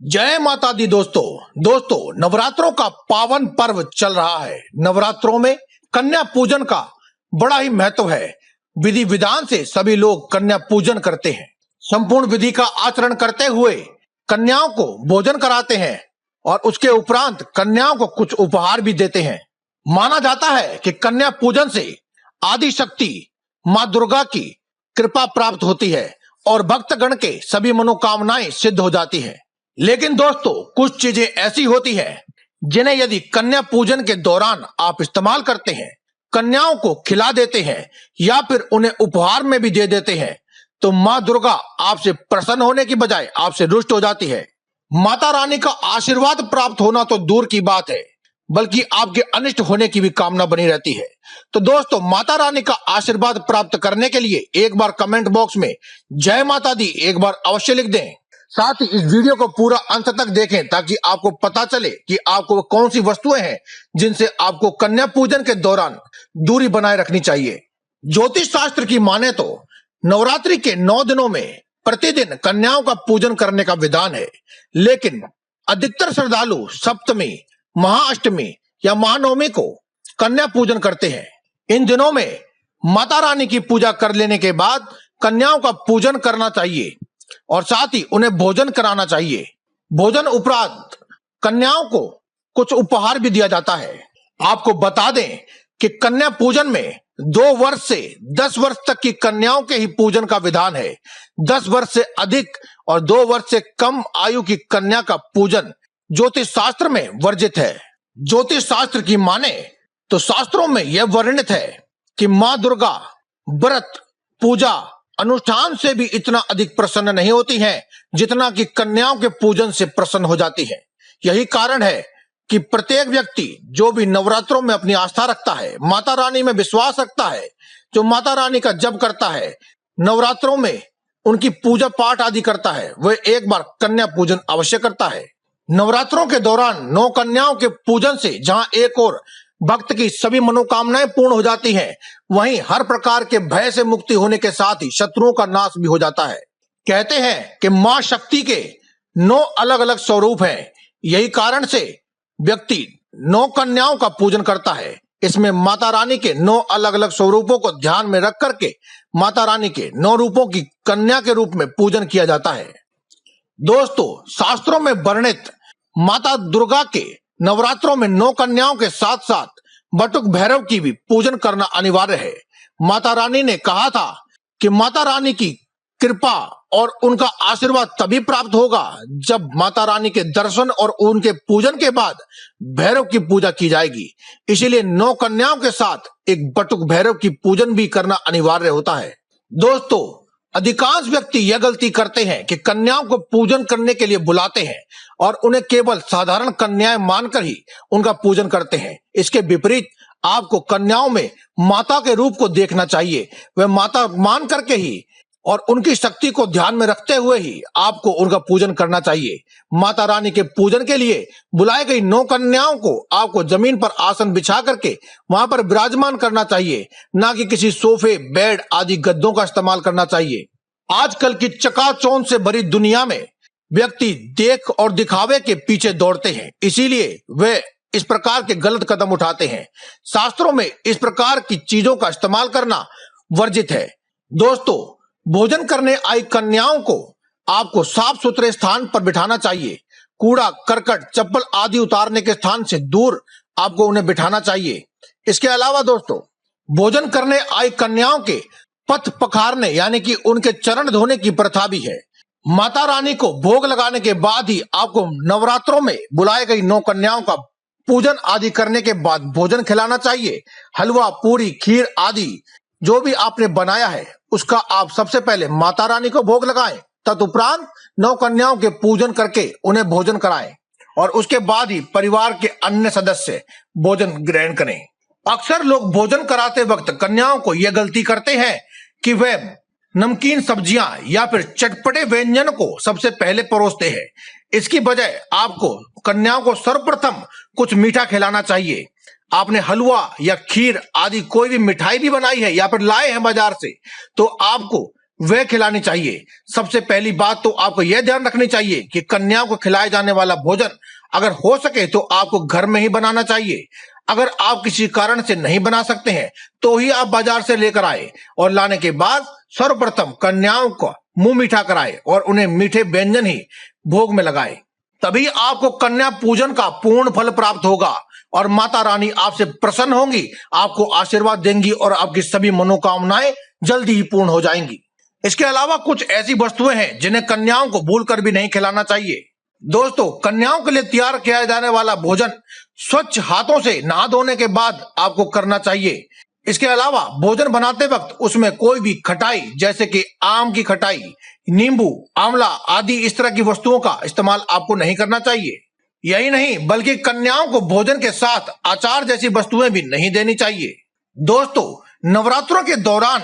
जय माता दी दोस्तों नवरात्रों का पावन पर्व चल रहा है। नवरात्रों में कन्या पूजन का बड़ा ही महत्व है। विधि विधान से सभी लोग कन्या पूजन करते हैं। संपूर्ण विधि का आचरण करते हुए कन्याओं को भोजन कराते हैं और उसके उपरांत कन्याओं को कुछ उपहार भी देते हैं। माना जाता है कि कन्या पूजन से आदि शक्ति माँ दुर्गा की कृपा प्राप्त होती है और भक्तगण के सभी मनोकामनाएं सिद्ध हो जाती है। लेकिन दोस्तों, कुछ चीजें ऐसी होती हैं जिन्हें यदि कन्या पूजन के दौरान आप इस्तेमाल करते हैं, कन्याओं को खिला देते हैं या फिर उन्हें उपहार में भी दे देते हैं, तो माँ दुर्गा आपसे प्रसन्न होने की बजाय आपसे रुष्ट हो जाती है। माता रानी का आशीर्वाद प्राप्त होना तो दूर की बात है, बल्कि आपके अनिष्ट होने की भी कामना बनी रहती है। तो दोस्तों, माता रानी का आशीर्वाद प्राप्त करने के लिए एक बार कमेंट बॉक्स में जय माता दी एक बार अवश्य लिख दें। साथ ही इस वीडियो को पूरा अंत तक देखें ताकि आपको पता चले कि आपको कौन सी वस्तुएं हैं जिनसे आपको कन्या पूजन के दौरान दूरी बनाए रखनी चाहिए। ज्योतिष शास्त्र की माने तो नवरात्रि के 9 दिनों में प्रतिदिन कन्याओं का पूजन करने का विधान है, लेकिन अधिकतर श्रद्धालु सप्तमी, महाअष्टमी या महानवमी को कन्या पूजन करते हैं। इन दिनों में माता रानी की पूजा कर लेने के बाद कन्याओं का पूजन करना चाहिए और साथ ही उन्हें भोजन कराना चाहिए। भोजन उपरांत कन्याओं को कुछ उपहार भी दिया जाता है। आपको बता दें कि कन्या पूजन में 2 वर्ष से 10 वर्ष तक की कन्याओं के ही पूजन का विधान है। 10 वर्ष से अधिक और 2 वर्ष से कम आयु की कन्या का पूजन ज्योतिष शास्त्र में वर्जित है। ज्योतिष शास्त्र की माने तो शास्त्रों में यह वर्णित है कि माँ दुर्गा व्रत, पूजा, अनुष्ठान से भी इतना अधिक प्रसन्न नहीं होती हैं जितना कि कन्याओं के पूजन से प्रसन्न हो जाती है। यही कारण है कि प्रत्येक व्यक्ति जो भी नवरात्रों में अपनी आस्था रखता है, माता रानी में विश्वास रखता है, जो माता रानी का जप करता है, नवरात्रों में उनकी पूजा पाठ आदि करता है, वह एक बार कन्या पूजन अवश्य करता है। नवरात्रों के दौरान 9 कन्याओं के पूजन से जहां एक और भक्त की सभी मनोकामनाएं पूर्ण हो जाती हैं, वहीं हर प्रकार के भय से मुक्ति होने के साथ ही शत्रुओं का नाश भी हो जाता है। कहते हैं कि मां शक्ति के 9 अलग अलग स्वरूप हैं। यही कारण से व्यक्ति 9 कन्याओं का पूजन करता है। इसमें माता रानी के 9 अलग अलग स्वरूपों को ध्यान में रख करके माता रानी के 9 रूपों की कन्या के रूप में पूजन किया जाता है। दोस्तों, शास्त्रों में वर्णित माता दुर्गा के नवरात्रों में 9 कन्याओं के साथ साथ बटुक भैरव की भी पूजन करना अनिवार्य है। माता रानी ने कहा था कि माता रानी की कृपा और उनका आशीर्वाद तभी प्राप्त होगा जब माता रानी के दर्शन और उनके पूजन के बाद भैरव की पूजा की जाएगी। इसीलिए 9 कन्याओं के साथ एक बटुक भैरव की पूजन भी करना अनिवार्य होता है। दोस्तों, अधिकांश व्यक्ति यह गलती करते हैं कि कन्याओं को पूजन करने के लिए बुलाते हैं और उन्हें केवल साधारण कन्याएं मानकर ही उनका पूजन करते हैं। इसके विपरीत आपको कन्याओं में माता के रूप को देखना चाहिए। वह माता मान करके ही और उनकी शक्ति को ध्यान में रखते हुए ही आपको उनका पूजन करना चाहिए। माता रानी के पूजन के लिए बुलाई गई 9 कन्याओं को आपको जमीन पर आसन बिछा करके वहां पर विराजमान करना चाहिए, ना कि किसी सोफे, बेड आदि गद्दों का इस्तेमाल करना चाहिए। आजकल की चकाचौंध से भरी दुनिया में व्यक्ति देख और दिखावे के पीछे दौड़ते हैं, इसीलिए वे इस प्रकार के गलत कदम उठाते हैं। शास्त्रों में इस प्रकार की चीजों का इस्तेमाल करना वर्जित है। दोस्तों, भोजन करने आई कन्याओं को आपको साफ सुथरे स्थान पर बिठाना चाहिए। कूड़ा करकट, चप्पल आदि उतारने के स्थान से दूर आपको उन्हें बिठाना चाहिए। इसके अलावा दोस्तों, भोजन करने आई कन्याओं के पथ पखारने यानी कि उनके चरण धोने की प्रथा भी है। माता रानी को भोग लगाने के बाद ही आपको नवरात्रों में बुलाई गई 9 कन्याओं का पूजन आदि करने के बाद भोजन खिलाना चाहिए। हलवा, पूरी, खीर आदि जो भी आपने बनाया है उसका आप सबसे पहले माता रानी को भोग लगाएं, तदुपरांत 9 कन्याओं के पूजन करके उन्हें भोजन कराएं और उसके बाद ही परिवार के अन्य सदस्य भोजन ग्रहण करें। अक्सर लोग भोजन कराते वक्त कन्याओं को यह गलती करते हैं कि वे नमकीन सब्जियां या फिर चटपटे व्यंजन को सबसे पहले परोसते हैं। इसकी बजाय आपको कन्याओं को सर्वप्रथम कुछ मीठा खिलाना चाहिए। आपने हलवा या खीर आदि कोई भी मिठाई भी बनाई है या फिर लाए हैं बाजार से, तो आपको वह खिलानी चाहिए। सबसे पहली बात तो आपको यह ध्यान रखनी चाहिए कि कन्याओं को खिलाए जाने वाला भोजन अगर हो सके तो आपको घर में ही बनाना चाहिए। अगर आप किसी कारण से नहीं बना सकते हैं तो ही आप बाजार से लेकर आए और लाने के बाद सर्वप्रथम कन्याओं को मुंह मीठा कराए और उन्हें मीठे व्यंजन ही भोग में लगाए। तभी आपको कन्या पूजन का पूर्ण फल प्राप्त होगा और माता रानी आपसे प्रसन्न होंगी, आपको आशीर्वाद देंगी और आपकी सभी मनोकामनाएं जल्दी ही पूर्ण हो जाएंगी। इसके अलावा कुछ ऐसी वस्तुएं हैं जिन्हें कन्याओं को भूलकर भी नहीं खिलाना चाहिए। दोस्तों, कन्याओं के लिए तैयार किया जाने वाला भोजन स्वच्छ हाथों से नहा धोने के बाद आपको करना चाहिए। इसके अलावा भोजन बनाते वक्त उसमें कोई भी खटाई जैसे कि आम की खटाई, नींबू, आंवला आदि इस तरह की वस्तुओं का इस्तेमाल आपको नहीं करना चाहिए। यही नहीं बल्कि कन्याओं को भोजन के साथ अचार जैसी वस्तुएं भी नहीं देनी चाहिए। दोस्तों, नवरात्रों के दौरान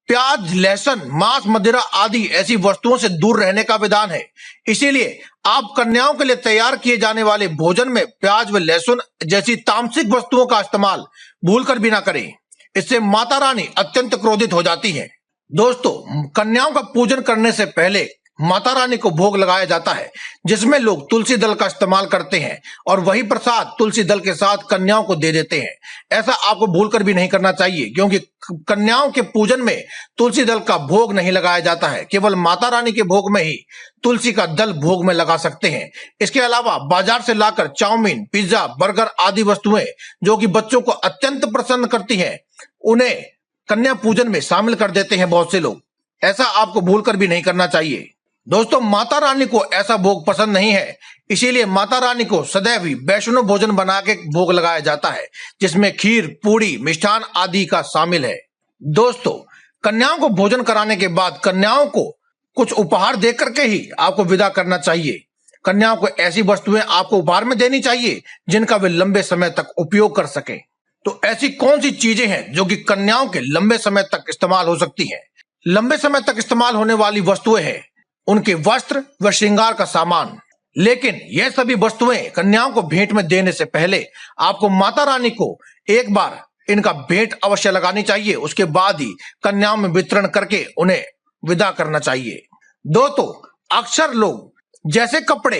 प्याज, लहसुन, मांस, मदिरा आदि ऐसी वस्तुओं से दूर रहने का विधान है। इसीलिए आप कन्याओं के लिए तैयार किए जाने वाले भोजन में प्याज व लहसुन जैसी तामसिक वस्तुओं का इस्तेमाल भूलकर भी ना करें। इससे माता रानी अत्यंत क्रोधित हो जाती है। दोस्तों, कन्याओं का पूजन करने से पहले माता रानी को भोग लगाया जाता है जिसमें लोग तुलसी दल का इस्तेमाल करते हैं और वही प्रसाद तुलसी दल के साथ कन्याओं को दे देते हैं। ऐसा आपको भूलकर भी नहीं करना चाहिए क्योंकि कन्याओं के पूजन में तुलसी दल का भोग नहीं लगाया जाता है। केवल माता रानी के भोग में ही तुलसी का दल भोग में लगा सकते हैं। इसके अलावा बाजार से लाकर चाउमीन, पिज्जा, बर्गर आदि वस्तुएं जो कि बच्चों को अत्यंत प्रसन्न करती हैं, उन्हें कन्या पूजन में शामिल कर देते हैं बहुत से लोग। ऐसा आपको भूलकर भी नहीं करना चाहिए। दोस्तों, माता रानी को ऐसा भोग पसंद नहीं है, इसीलिए माता रानी को सदैव ही वैष्णव भोजन बना के भोग लगाया जाता है जिसमें खीर, पूड़ी, मिष्ठान आदि का शामिल है। दोस्तों, कन्याओं को भोजन कराने के बाद कन्याओं को कुछ उपहार दे करके ही आपको विदा करना चाहिए। कन्याओं को ऐसी वस्तुएं आपको उपहार में देनी चाहिए जिनका वे लंबे समय तक उपयोग कर सके। तो ऐसी कौन सी चीजें हैं जो कि कन्याओं के लंबे समय तक इस्तेमाल हो सकती हैं? लंबे समय तक इस्तेमाल होने वाली वस्तुएं हैं उनके वस्त्र व श्रृंगार का सामान। लेकिन यह सभी वस्तुएं कन्याओं को भेंट में देने से पहले आपको माता रानी को एक बार इनका भेंट अवश्य लगानी चाहिए। उसके बाद ही कन्याओं में वितरण करके उन्हें विदा करना चाहिए। दोस्तों, अक्सर लोग जैसे कपड़े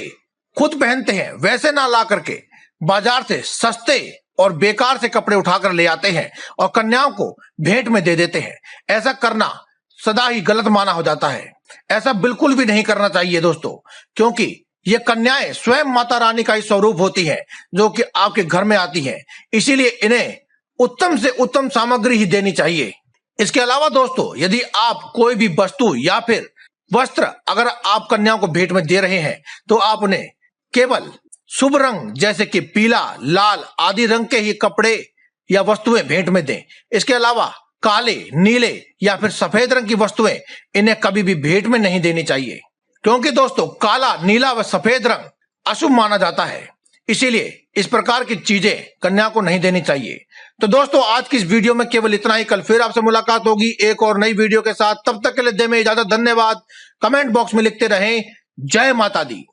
खुद पहनते हैं वैसे ना ला करके बाजार से सस्ते और बेकार से कपड़े उठाकर ले आते हैं और कन्याओं को भेंट में दे देते हैं। ऐसा करना सदा ही गलत माना हो जाता है। ऐसा बिल्कुल भी नहीं करना चाहिए दोस्तों, क्योंकि ये कन्याएं स्वयं माता रानी का ही स्वरूप होती हैं जो कि आपके घर में आती हैं। इसीलिए इन्हें उत्तम से उत्तम सामग्री ही देनी चाहिए। इसके अलावा दोस्तों, यदि आप कोई भी वस्तु या फिर वस्त्र अगर आप कन्याओं को भेंट में दे रहे हैं तो आप उन्हें केवल शुभ रंग जैसे कि पीला, लाल आदि रंग के ही कपड़े या वस्तुएं भेंट में दें। इसके अलावा काले, नीले या फिर सफेद रंग की वस्तुएं इन्हें कभी भी भेंट में नहीं देनी चाहिए, क्योंकि दोस्तों काला, नीला व सफेद रंग अशुभ माना जाता है। इसीलिए इस प्रकार की चीजें कन्या को नहीं देनी चाहिए। तो दोस्तों, आज की इस वीडियो में केवल इतना ही। कल फिर आपसे मुलाकात होगी एक और नई वीडियो के साथ। तब तक के लिए दें में इजाजत। धन्यवाद। कमेंट बॉक्स में लिखते रहें जय माता दी।